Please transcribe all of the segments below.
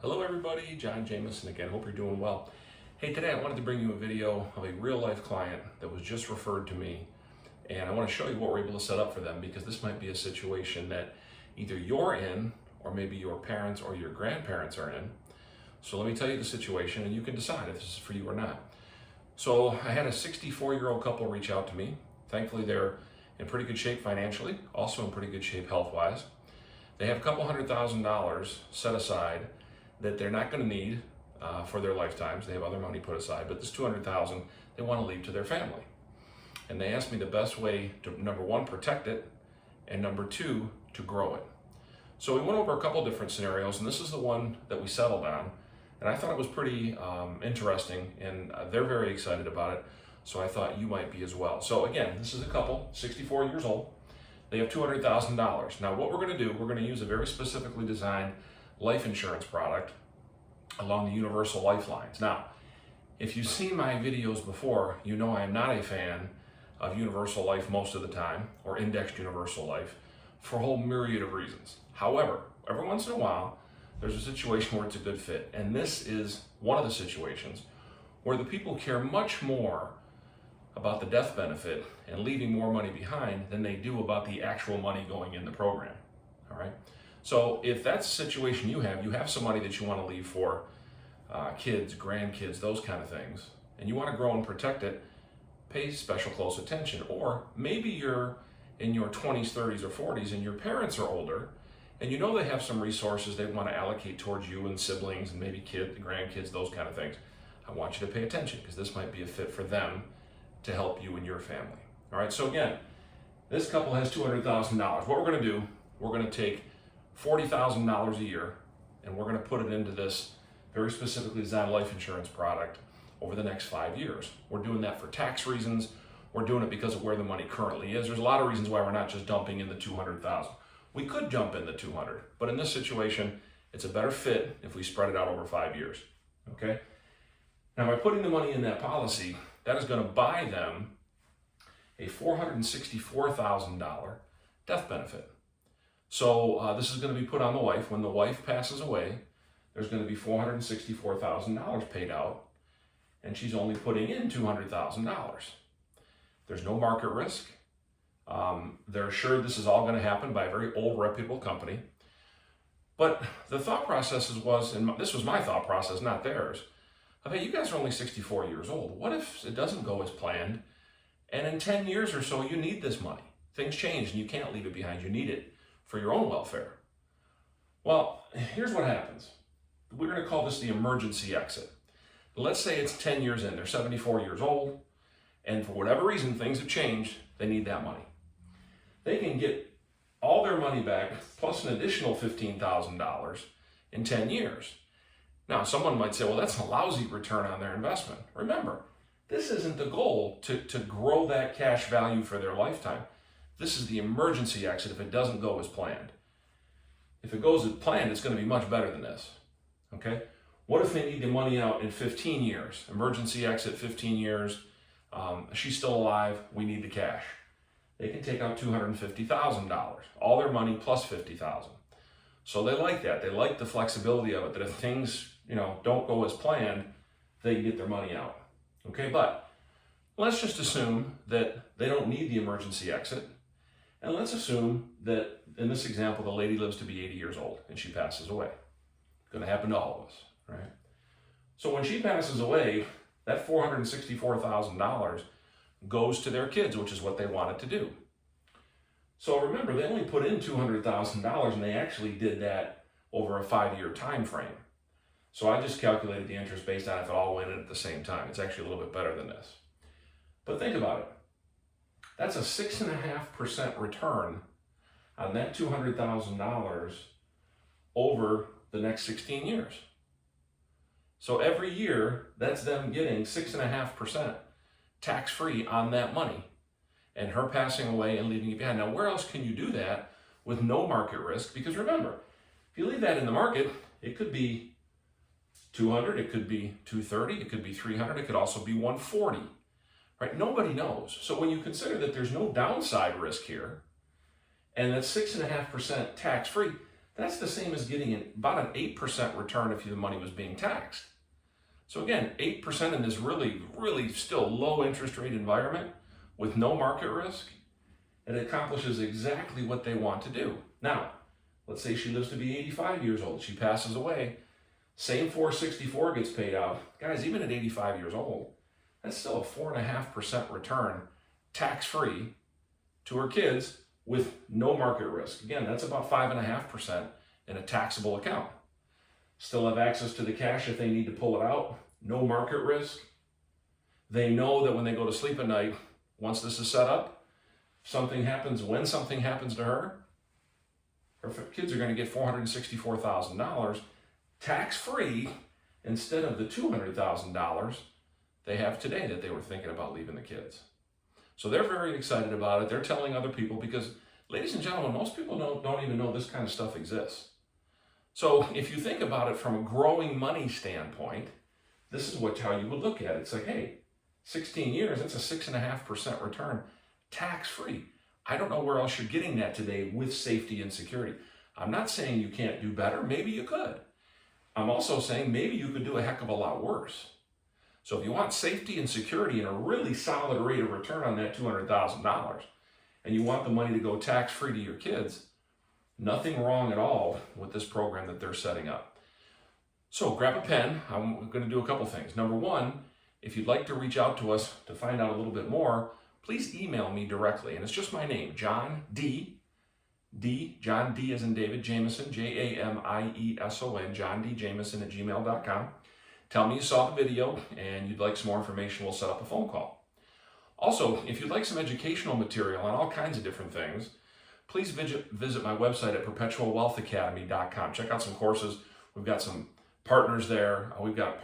Hello everybody, Jamieson again. Hope you're doing well. Hey, today I wanted to bring you a video of a real life client that was just referred to me, and I want to show you what we're able to set up for them because this might be a situation that either you're in or maybe your parents or your grandparents are in. So let me tell you the situation and you can decide if this is for you or not. So I had a 64-year-old couple reach out to me. Thankfully they're in pretty good shape financially, also in pretty good shape health-wise. They have a couple $100,000 set aside that they're not going to need for their lifetimes. They have other money put aside, but this $200,000 they want to leave to their family. And they asked me the best way to, number one, protect it, and number two, to grow it. So we went over a couple different scenarios, and this is the one that we settled on. And I thought it was pretty interesting, and they're very excited about it. So I thought you might be as well. So again, this is a couple, 64 years old. They have $200,000. Now what we're going to do, we're going to use a very specifically designed life insurance product along the universal lifelines. Now, if you've seen my videos before, you know I am not a fan of universal life most of the time, or indexed universal life, for a whole myriad of reasons. However, every once in a while, there's a situation where it's a good fit. And this is one of the situations where the people care much more about the death benefit and leaving more money behind than they do about the actual money going in the program, all right? So if that's the situation you have some money that you want to leave for kids, grandkids, those kind of things, and you want to grow and protect it, pay special close attention. Or maybe you're in your 20s, 30s, or 40s and your parents are older and you know they have some resources they want to allocate towards you and siblings and maybe kids, grandkids, those kind of things. I want you to pay attention because this might be a fit for them to help you and your family. All right, so again, this couple has $200,000. What we're going to do, we're going to take $40,000 a year and we're going to put it into this very specifically designed life insurance product over the next 5 years. We're doing that for tax reasons. We're doing it because of where the money currently is. There's a lot of reasons why we're not just dumping in the $200,000. We could jump in the $200,000, but in this situation, it's a better fit if we spread it out over 5 years, okay? Now, by putting the money in that policy, that is going to buy them a $464,000 death benefit. So this is going to be put on the wife. When the wife passes away, there's going to be $464,000 paid out, and she's only putting in $200,000. There's no market risk. They're assured this is all going to happen by a very old, reputable company. But the thought process was, and this was my thought process, not theirs. I thought, you guys are only 64 years old. What if it doesn't go as planned, and in 10 years or so, you need this money? Things change, and you can't leave it behind. You need it for your own welfare. Well, here's what happens. We're going to call this the emergency exit. Let's say it's 10 years in. They're 74 years old, and for whatever reason, things have changed. They need that money. They can get all their money back, plus an additional $15,000 in 10 years. Now, someone might say, well, that's a lousy return on their investment. Remember, this isn't the goal to grow that cash value for their lifetime. This is the emergency exit if it doesn't go as planned. If it goes as planned, it's going to be much better than this, okay? What if they need the money out in 15 years? Emergency exit, 15 years. She's still alive. We need the cash. They can take out $250,000, all their money plus $50,000. So they like that. They like the flexibility of it, that if things, don't go as planned, they can get their money out, okay? But let's just assume that they don't need the emergency exit. And let's assume that, in this example, the lady lives to be 80 years old and she passes away. It's going to happen to all of us, right? So when she passes away, that $464,000 goes to their kids, which is what they wanted to do. So remember, they only put in $200,000 and they actually did that over a 5-year time frame. So I just calculated the interest based on if it all went in at the same time. It's actually a little bit better than this. But think about it. That's a 6.5% return on that $200,000 over the next 16 years. So every year, that's them getting 6.5% tax-free on that money and her passing away and leaving it behind. Now, where else can you do that with no market risk? Because remember, if you leave that in the market, it could be 200, it could be 230, it could be 300, it could also be 140. Right? Nobody knows. So when you consider that there's no downside risk here, and that's 6.5% tax-free, That's the same as getting about an 8% return if the money was being taxed. So again, 8% in this really, really still low interest rate environment with no market risk, it accomplishes exactly what they want to do. Now, let's say she lives to be 85 years old, she passes away, same 464 gets paid out. Guys, even at 85 years old, that's still a 4.5% return, tax-free, to her kids with no market risk. Again, that's about 5.5% in a taxable account. Still have access to the cash if they need to pull it out, no market risk. They know that when they go to sleep at night, once this is set up, something happens, when something happens to her kids are going to get $464,000 tax-free instead of the $200,000 they have today that they were thinking about leaving the kids. So they're very excited about it. They're telling other people because, ladies and gentlemen, most people don't even know this kind of stuff exists. So if you think about it from a growing money standpoint, this is how you would look at it. It's like, hey, 16 years, that's a 6.5% return, tax-free. I don't know where else you're getting that today with safety and security. I'm not saying you can't do better. Maybe you could. I'm also saying maybe you could do a heck of a lot worse. So if you want safety and security and a really solid rate of return on that $200,000, and you want the money to go tax-free to your kids, nothing wrong at all with this program that they're setting up. So grab a pen. I'm going to do a couple things. Number one, if you'd like to reach out to us to find out a little bit more, please email me directly. And it's just my name, John D, John D as in David, Jamieson, Jamieson, John D. Jamieson at gmail.com. Tell me you saw the video and you'd like some more information, we'll set up a phone call. Also, if you'd like some educational material on all kinds of different things, please visit my website at perpetualwealthacademy.com. Check out some courses. We've got some partners there. We've got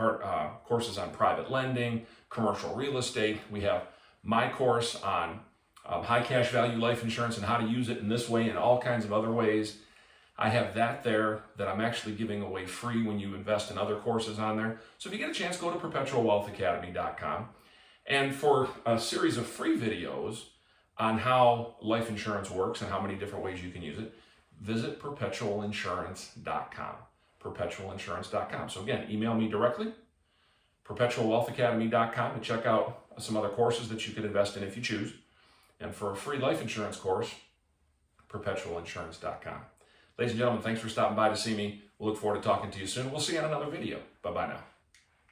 courses on private lending, commercial real estate. We have my course on high cash value life insurance and how to use it in this way and all kinds of other ways. I have that there that I'm actually giving away free when you invest in other courses on there. So if you get a chance, go to perpetualwealthacademy.com. And for a series of free videos on how life insurance works and how many different ways you can use it, visit perpetualinsurance.com. Perpetualinsurance.com. So again, email me directly, perpetualwealthacademy.com, and check out some other courses that you could invest in if you choose. And for a free life insurance course, perpetualinsurance.com. Ladies and gentlemen, thanks for stopping by to see me. We'll look forward to talking to you soon. We'll see you on another video. Bye-bye now.